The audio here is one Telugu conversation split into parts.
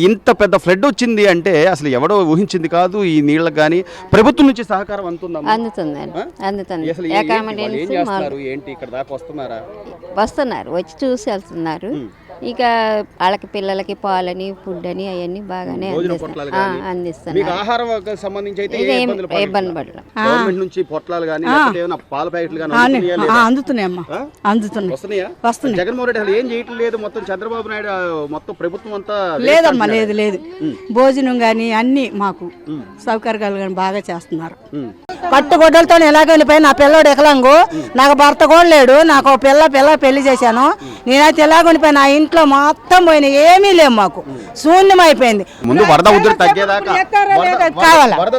ఇంత పెద్ద ఫ్లడ్ వచ్చింది అంటే అసలు ఎవడో ఊహించింది కాదు. ఈ నీళ్ళకి కానీ ప్రభుత్వం నుంచి సహకారం అందుతుంది. అసలు ఏం చేస్తున్నారు ఏంటి, ఇక్కడ దాకా వస్తున్నారు, వచ్చి చూసి వెళ్తున్నారు. ఇక వాళ్ళకి పిల్లలకి పాలని ఫుడ్ అని అవన్నీ బాగానే అందిస్తున్నారు. ఇబ్బంది పడలేదు. జగన్మోహన్ రెడ్డి ఏం చేయటం లేదు, మొత్తం చంద్రబాబు నాయుడు మొత్తం ప్రభుత్వం అంతా లేదమ్మా. లేదు భోజనం గాని అన్ని మాకు సౌకర్యాలు కానీ బాగా చేస్తున్నారు. కట్టుగొడ్డలతో ఎలాగ వెళ్ళిపోయి నా పిల్లడు ఎకలంగు, నాకు భర్త కూడా లేడు, నాకు పిల్ల పెళ్లి చేశాను. నేనైతే ఎలాగ వెళ్ళిపోయి నా ఇంట్లో మొత్తం పోయిన ఏమీ లేవు, మాకు శూన్యం అయిపోయింది. ముందు వరద ఉధృతి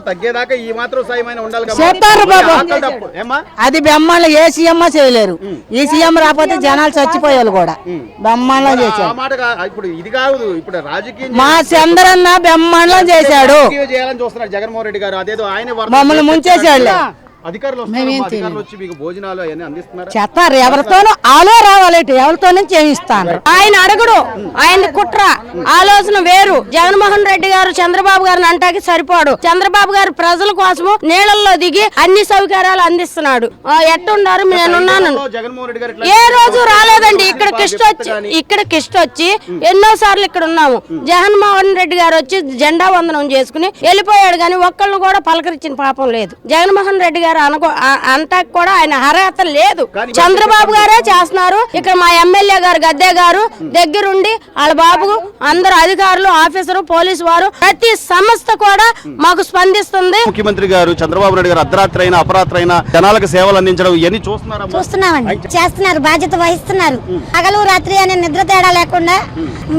తగ్గేదాకా ఈ మాత్రం సాయమైన ఉండాలి చెప్పారు బాబు. అది బెమ్మాళ్ళు ఏ సీఎం చేయలేరు. ఈ సీఎం రాకపోతే జనాలు చచ్చిపోయారు కూడా. బెమ్మాళ్ళం చేశారు. మా చంద్రన్న బెమ్మాళ్ళం చేశాడు. జగన్మోహన్ రెడ్డి గారు అదేదో ఆయన మమ్మల్ని ముంచేసాడు. చెప్తారు ఎవరితోనూ ఆలో రావాలి, ఎవరితో చేయిస్తాను. ఆయన అడగడు, ఆయన కుట్ర ఆలోచన వేరు. జగన్మోహన్ రెడ్డి గారు చంద్రబాబు గారిని అంటాకి సరిపోడు. చంద్రబాబు గారు ప్రజల కోసము నీళ్ళల్లో దిగి అన్ని సౌకర్యాలు అందిస్తున్నాడు. ఎట్టున్నారు, నేనున్నాను. ఏ రోజు రాలేదండి ఇక్కడ కిష్ట వచ్చి ఎన్నో సార్లు ఇక్కడ ఉన్నాము. జగన్మోహన్ రెడ్డి గారు వచ్చి జెండా వందనం చేసుకుని వెళ్ళిపోయాడు, కానీ ఒక్కళ్ళు కూడా పలకరించిన పాపం లేదు. జగన్మోహన్ రెడ్డి గారు అంతా కూడా ఆయన అర్హత లేదు. చంద్రబాబు గారే చేస్తున్నారు. ఇక్కడ మా ఎమ్మెల్యే గారు గద్దే గారు దగ్గరుండి వాళ్ళ బాబు అందరు అధికారులు, ఆఫీసరు, పోలీసు వారు ప్రతి సంస్థ కూడా మాకు స్పందిస్తుంది. ముఖ్యమంత్రి గారు చంద్రబాబు నాయుడు గారు అర్ధరాత్రి అయినా అపరాత్రి అయినా జనాలకు సేవలు అందించడం ఇవన్నీ చూస్తున్నామండి. చేస్తున్నారు, బాధ్యత వహిస్తున్నారు. పగలు రాత్రి అనే నిద్ర తేడా లేకుండా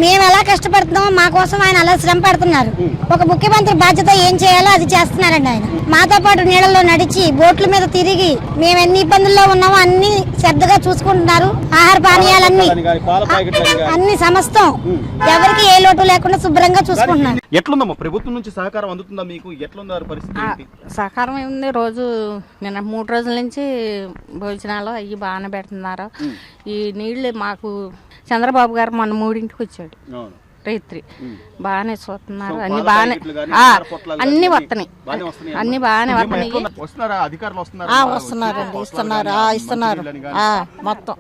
మేము ఎలా కష్టపడుతున్నామో మా కోసం ఆయన అలా శ్రమ పడుతున్నారు. ఒక ముఖ్యమంత్రి బాధ్యత ఏం చేయాలో అది చేస్తున్నారండి ఆయన. మాతో పాటు నీళ్ళలో నడిచి బోట్ల మీద తిరిగి మేము ఎన్ని ఇబ్బందుల్లో ఉన్నామో అన్ని శ్రద్ధగా చూసుకుంటున్నారు. ఆహార పానీయాలన్నీ అన్ని సమస్తం ఎవరికి ఏ లోటు లేకుండా శుభ్రంగా చూసుకుంటున్నారు. ఎట్లుందమ్మా ప్రభుత్వం నుంచి సహకారం అందుతుందా మీకు? ఎట్లుందా పరిస్థితి? సహకారం ఏముంది, రోజు నిన్న 3 రోజుల నుంచి భోజనాలు అవి బాగానే పెడుతున్నారు. ఈ నీళ్లు మాకు చంద్రబాబు గారు మన 3ంటికి వచ్చాడు రైత్రి, బాగానే చూస్తున్నారు. అన్ని బాగానే అన్ని వస్తున్నాయి, అన్ని బాగానే వస్తున్నాయి. వస్తున్నారండి, ఇస్తున్నారు మొత్తం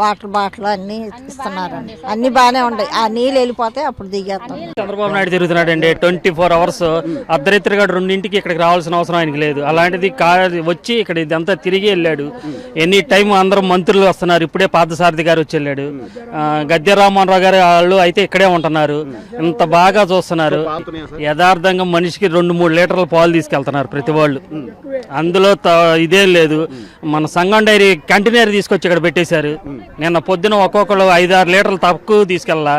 వాటర్ బాటిల్ అన్ని ఇస్తున్నారండి. అన్ని బాగానే ఉన్నాయి. ఆ నీళ్ళు వెళ్ళిపోతే అప్పుడు దిగేస్తాం. చంద్రబాబు నాయుడు తిరుగుతున్నాడండి 24 hours. అర్ధరాత్రిగా 2ంటికి ఇక్కడికి రావాల్సిన అవసరం ఆయనకి లేదు. అలాంటిది వచ్చి ఇక్కడ ఇదంతా తిరిగి వెళ్ళాడు. ఎనీ టైం అందరూ మంత్రులు వస్తున్నారు. ఇప్పుడే పార్థసారథి గారు వచ్చి వెళ్ళాడు. గద్దె రామ్మోహన్ రావు గారు వాళ్ళు అయితే ఇక్కడే ఉంటున్నారు. ఇంత బాగా చూస్తున్నారు. యథార్థంగా మనిషికి 2-3 లీటర్ల పాలు తీసుకెళ్తున్నారు ప్రతి వాళ్ళు. అందులో ఇదేం లేదు. మన సంగం డైరీ కంటైనర్ తీసుకొచ్చి ఇక్కడ పెట్టేశారు. నిన్న పొద్దున ఒక్కొక్కరు 5-6 లీటర్లు తక్కువ తీసుకెళ్ళా.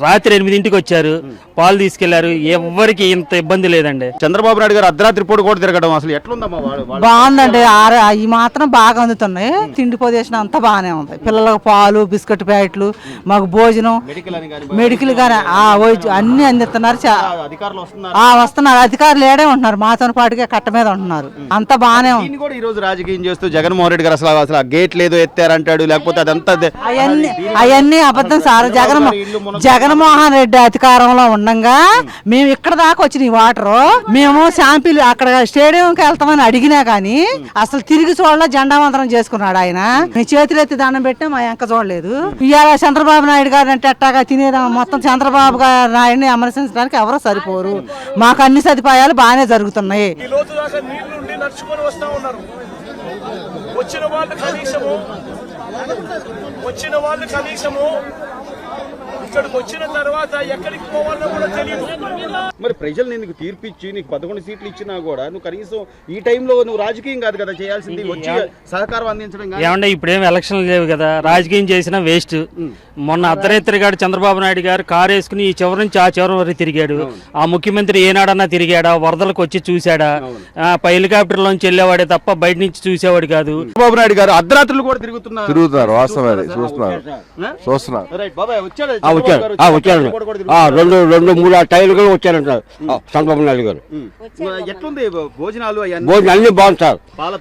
రాత్రి 8ంటికి వచ్చారు, పాలు తీసుకెళ్లారు. ఎవరికి ఇంత ఇబ్బంది లేదండి. చంద్రబాబు నాయుడు గారు అర్ధరాత్రి పూట కూడా తిరగడం అసలు ఎట్లుందమ్మా? బాగుందండి. ఈ మాత్రం బాగా అందుతున్నాయి. తిండి పొజిషన్ అంతా బాగానే ఉంది. పిల్లలకు పాలు, బిస్కెట్ ప్యాకెట్లు, మాకు భోజనం, మెడికల్ గానీ అన్ని అందిస్తున్నారు. వస్తున్నారు. అధికారులు ఏడే ఉంటున్నారు, మాతో పాటుగా కట్ట మీద ఉంటున్నారు. అంతా బాగానే ఉంది. ఈ రోజు రాజకీయం చేస్తూ జగన్మోహన్ రెడ్డి గారు అసలు గేట్లు ఏదో ఎత్తారంటాడు, లేకపోతే అదంతా అవన్నీ అబద్ధం సార్. జగన్మోహన్ రెడ్డి అధికారంలో ఉండగా మేము ఇక్కడ దాకా వచ్చినాయి వాటర్. మేము శాంపిల్ అక్కడ స్టేడియంకి వెళ్తామని అడిగినా కానీ అసలు తిరిగి చూడలే. జెండా వందనం చేసుకున్నాడు ఆయన. మేము చేతులు ఎత్తి దండం పెట్టినా మా ఎంక చూడలేదు. ఇవాళ చంద్రబాబు నాయుడు గారు అంటే ఎట్టాగా తినేదా మొత్తం చంద్రబాబు నాయుడిని అమర్శించడానికి ఎవరో సరిపోరు. మాకు అన్ని సదుపాయాలు బాగానే జరుగుతున్నాయి. వచ్చిన వాళ్ళు కనీసము ఇక్కడికి వచ్చిన తర్వాత ఎక్కడికి పోవాలో కూడా తెలియదు. మరి ప్రజలు నీకు తీర్పిచ్చి నీకు 11 సీట్లు ఇచ్చినా కూడా నువ్వు కనీసం ఈ టైంలో నువ్వు రాజకీయం కాదు కదా చేయాల్సింది, వచ్చి సహకారం అందించడం. ఏమంటే ఇప్పుడేం ఎలక్షన్లు లేవు కదా, రాజకీయం చేసినా వేస్ట్. మొన్న అర్ధరాత్రి గారు చంద్రబాబు నాయుడు గారు కారు వేసుకుని ఈ చివరి నుంచి ఆ చివరి వరకు తిరిగాడు. ఆ ముఖ్యమంత్రి ఏనాడన్నా తిరిగాడా? వరదలకు వచ్చి చూశాడా? హెలికాప్టర్ లోంచి వెళ్ళేవాడే తప్ప బయట నుంచి చూసేవాడు కాదు. చంద్రబాబు నాయుడు గారు అర్ధరాత్రులు కూడా తిరుగుతున్నారు. వాస్తవం చూస్తున్నారు. 2-3 టైర్లు కూడా వచ్చారంట. సార్ చంద్రబాబు నాయుడు గారు. ఎట్లుంది భోజనాలు భోజనం అన్ని బాగుంది సార్. పాల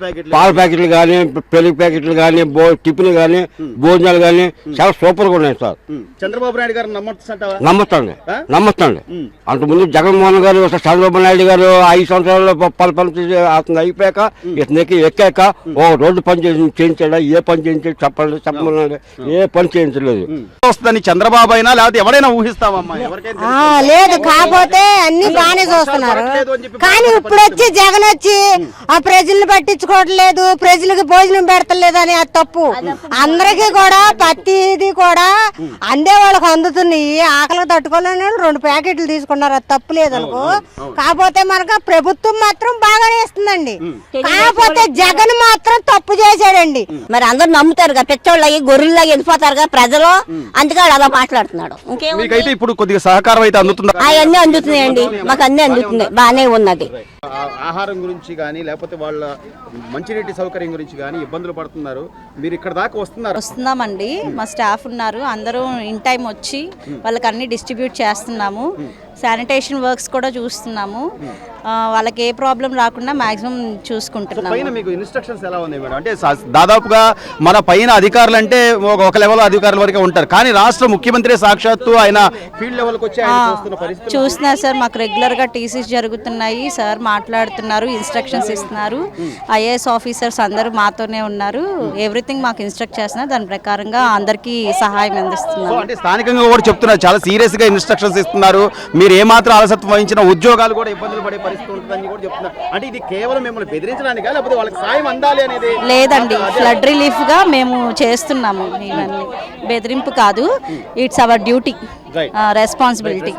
ప్యాకెట్లు కానీ, పెరుగు ప్యాకెట్లు కానీ, టిఫిన్ కానీ, భోజనాలు కానీ చాలా సూపర్ గా ఉన్నాయి సార్. చంద్రబాబు నాయుడు గారు నమ్మొచ్చండి. అంతకుముందు జగన్మోహన్ గారు చంద్రబాబు నాయుడు గారు 5 సంవత్సరాల్లో పని అతను అయిపోయాక ఇతనికి ఎక్కాక ఓ రోడ్డు పని చేయించాడా, ఏ పని చేయించాడు చెప్పమన్నాడు, ఏ పని చేయించలేదు. వస్తుందని చంద్రబాబు అయినా లేకపోతే ఎవరైనా ఊహిస్తామమ్మా? లేదు, కాకపోతే అన్ని బాగానే చూస్తున్నారు. కానీ ఇప్పుడు వచ్చి జగన్ వచ్చి ఆ ప్రజల్ని పట్టించుకోవట్లేదు, ప్రజలకు భోజనం పెడతలేదు అని అది తప్పు. అందరికీ కూడా ప్రతిది కూడా అందే వాళ్ళకి అందుతున్నాయి. ఆకలికి తట్టుకోలేని 2 ప్యాకెట్లు తీసుకున్నారు, అది తప్పు లేదనుకో. కాకపోతే మనకు ప్రభుత్వం మాత్రం బాగానే ఇస్తుందండి. కాకపోతే జగన్ మాత్రం తప్పు చేశాడండి. మరి అందరు నమ్ముతారుగా, పెచ్చోళ్ళకి గొర్రెల్లాగా వెళ్ళిపోతారుగా ప్రజలు, అందుకే అలా మాట్లాడుతున్నాడు. మీకైతే ఇప్పుడు కొద్దిగా సహకారం అయితే అందుతుందా? అవన్నీ అందుతున్నాయండి, మాకు అన్ని అందుతున్నాయి, బాగానే ఉన్నది. ఆహారం గురించి కానీ లేకపోతే వాళ్ళ మంచినీటి సౌకర్యం గురించి కానీ ఇబ్బందులు పడుతున్నారు. మీరు ఇక్కడ దాకా వస్తున్నామండి, మా స్టాఫ్ ఉన్నారు, అందరూ ఇన్ టైం వచ్చి వాళ్ళకి అన్ని డిస్ట్రిబ్యూట్ చేస్తున్నాము. శానిటేషన్ వర్క్స్ కూడా చూస్తున్నాము. వాళ్ళకి ఏ ప్రాబ్లం రాకుండా మాక్సిమం చూసుకుంటున్నాము. పైన మీకు ఇన్స్ట్రక్షన్స్ ఎలా ఉన్నాయి మేడం? అంటే దాదాపుగా మన పైన అధికారులు అంటే ఒక లెవెల్ అధికారుల వరకే ఉంటారు, కానీ రాష్ట్ర ముఖ్యమంత్రి సాక్షాత్తు ఆయన ఫీల్డ్ లెవెల్కి వచ్చి చూస్తున్నారు సార్. మాకు రెగ్యులర్గా టీసీస్ జరుగుతున్నాయి, సార్ మాట్లాడుతున్నారు, ఇన్స్ట్రక్షన్స్ ఇస్తున్నారు. ఐఏఎస్ ఆఫీసర్స్ అందరూ మాతోనే ఉన్నారు, ఎవ్రీథింగ్ మాకు ఇన్స్ట్రక్ట్ చేస్తున్నారు. దాని ప్రకారంగా అందరికీ సహాయం అందిస్తున్నారు. అంటే స్థానికంగా కూడా చెప్తున్నారు, చాలా సీరియస్ గా ఇన్స్ట్రక్షన్స్ ఇస్తున్నారు. మీరు ఏమాత్రం అలసత్వం వహించిన ఉద్యోగాలు కూడా ఇబ్బందులు పడే పరిస్థితి ఉంటుందని కూడా చెప్తున్నారు. అంటే ఇది కేవలం మిమ్మల్ని బెదిరించడానికి లేకపోతే వాళ్ళకి సాయం అందాలి అనేది లేదండి, ఫ్లడ్ రిలీఫ్ గా మేము చేస్తున్నాము. ఇవన్నీ బెదిరింపు కాదు, ఇట్స్ అవర్ డ్యూటీ, రెస్పాన్సిబిలిటీ.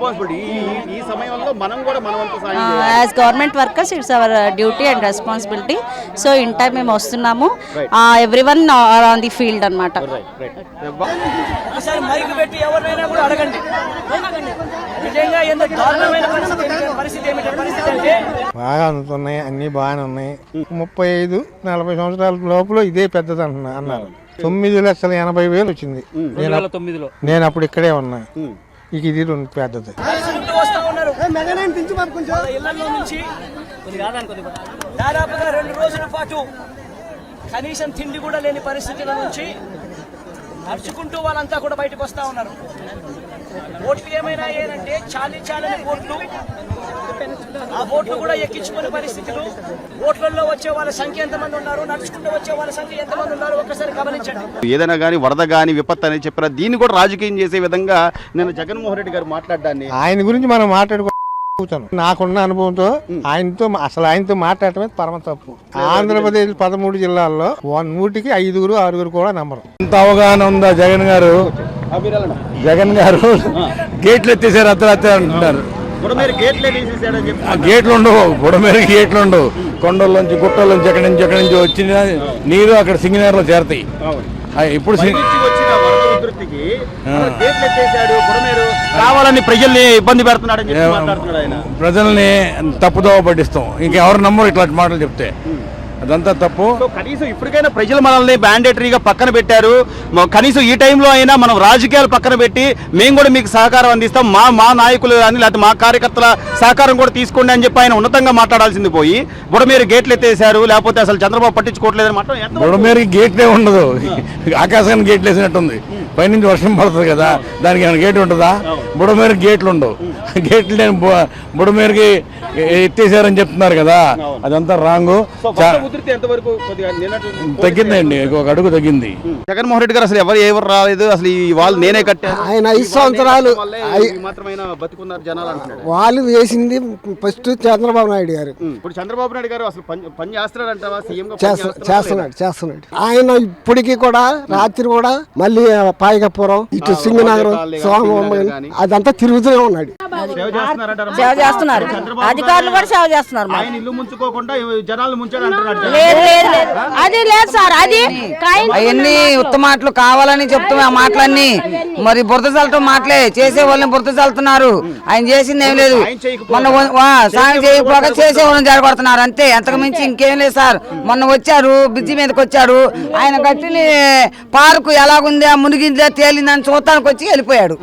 ఈ సమయంలో మనం కూడా మన వంతు సాయం as government workers it's our duty and responsibility. So in time మేము వస్తున్నాము, everyone are on the field అన్నమాట. మైక్ పెట్టి ఎవరినైనా కూడా అడగండి, నిజంగా ఎంత దారుణమైన పరిస్థితి అంటే బాగా అందుతున్నాయి, అన్ని బాగానే ఉన్నాయి. 35-40 సంవత్సరాల లోపల ఇదే పెద్దది అన్నారు. 9,80,000 వచ్చింది. నేను అప్పుడు ఇక్కడే ఉన్నా, ఇక ఇది పెద్దది. దాదాపుగా 2 రోజుల పాటు కనీసం తిండి కూడా లేని పరిస్థితుల నుంచి నడుచుకుంటూ వాళ్ళంతా కూడా బయటకు వస్తా ఉన్నారు. ఓట్లు ఏమైనా ఏంటంటే చాలని ఓట్లు, ఆ ఓట్లు కూడా ఎక్కించుకునే పరిస్థితులు. ఓట్లలో వచ్చే వాళ్ళ సంఖ్య ఎంతమంది ఉన్నారు, నడుచుకుంటూ వచ్చే వాళ్ళ సంఖ్య ఎంతమంది ఉన్నారు ఒక్కసారి గమనించండి. ఏదైనా కానీ వరద కానీ విపత్తు అని చెప్పిన దీన్ని కూడా రాజకీయం చేసే విధంగా నేను జగన్మోహన్ రెడ్డి గారు మాట్లాడడాన్ని, ఆయన గురించి మనం మాట్లాడుకుంటాను. నాకున్న అనుభవంతో ఆయనతో మాట్లాడటమే పరమ తప్పు. ఆంధ్రప్రదేశ్ 13 జిల్లాల్లో 100కి 5-6 కూడా నమ్మరు. ఎంత అవగాహన ఉందా జగన్ గారు? గేట్లు ఎత్తేసారు, అర్ధరాత్రి అంటున్నారు. గేట్లు ఉండవు, బుడమేరకి గేట్లు ఉండవు. కొండల్లోంచి గుట్టల్లోంచి ఎక్కడి నుంచి వచ్చిన నీరు అక్కడ సింగనగర్లో చేరతాయి. ఇప్పుడు కావాలని ప్రజల్ని ఇబ్బంది పెడుతున్నాడు, ప్రజల్ని తప్పుదోవ పట్టిస్తాం. ఇంకెవరు నమ్మరు ఇట్లాంటి మాటలు చెప్తే. అదంతా తప్పు. కనీసం ఇప్పటికైనా ప్రజలు మనల్ని మ్యాండేటరీగా పక్కన పెట్టారు. కనీసం ఈ టైంలో అయినా మనం రాజకీయాలు పక్కన పెట్టి మేము కూడా మీకు సహకారం అందిస్తాం, మా నాయకులు కానీ లేకపోతే మా కార్యకర్తల సహకారం కూడా తీసుకోండి అని చెప్పి ఆయన ఉన్నతంగా మాట్లాడాల్సింది పోయి బుడమేరు గేట్లు ఎత్తేసారు, లేకపోతే అసలు చంద్రబాబు పట్టించుకోవట్లేదని మాట్లాడు. బుడమేరుకి గేట్లే ఉండదు, ఆకాశానికి గేట్లు వేసినట్టుంది. పైనుంచి వర్షం పడుతుంది కదా, దానికి ఏమైనా గేట్ ఉంటుందా? బుడమేరుకి గేట్లు ఉండవు. గేట్లు నేను బుడమేరుకి ఎత్తేసారని చెప్తున్నారు కదా, అదంతా రాంగు. తగ్గిందండి, ఒక అడుగు తగ్గింది. జగన్మోహన్ రెడ్డి గారు అసలు ఎవరు రాలేదు, అసలు వాళ్ళు నేనే కట్టాను. ఆయన 5 సంవత్సరాలు బతుకున్నారు జనాలు అంటున్నాడు. వాళ్ళు వేసింది ఫస్ట్ చంద్రబాబు నాయుడు గారు. ఇప్పుడు చంద్రబాబు నాయుడు గారు అసలు పని చేస్తున్నాడంటావా? సీఎం చేస్తున్నాడు. ఆయన ఇప్పటికీ కూడా రాత్రి కూడా మళ్ళీ పాయకపురం, ఇటు సింగనగరం, సోమవారం అదంతా తిరుగుతూనే ఉన్నాడు. సేవ చేస్తున్నారు, అధికారులు కూడా సేవ చేస్తున్నారు. ఆయన ఇల్లు ముంచుకోకుండా జనాలు ముంచాడు అంటున్నాడు. అది లేదు సార్, అది అవన్నీ ఉత్తమాటలు కావాలని చెప్తున్నా. ఆ మాటలన్నీ మరి బురద చల్లటం మాటలే, చేసే వాళ్ళని బురద చల్లుతున్నారు. ఆయన చేసింది ఏం లేదు, మొన్న సాయం చేయకపోగా చేసే వాళ్ళని జరగొడుతున్నారు అంతే, అంతకు మించి ఇంకేం లేదు సార్. మొన్న వచ్చారు, బ్రిడ్జి మీదకి వచ్చాడు, ఆయన కట్టిన పార్కు ఎలాగుందా, మునిగిందా, తేలిందని చూడటానికి వచ్చి వెళ్ళిపోయాడు.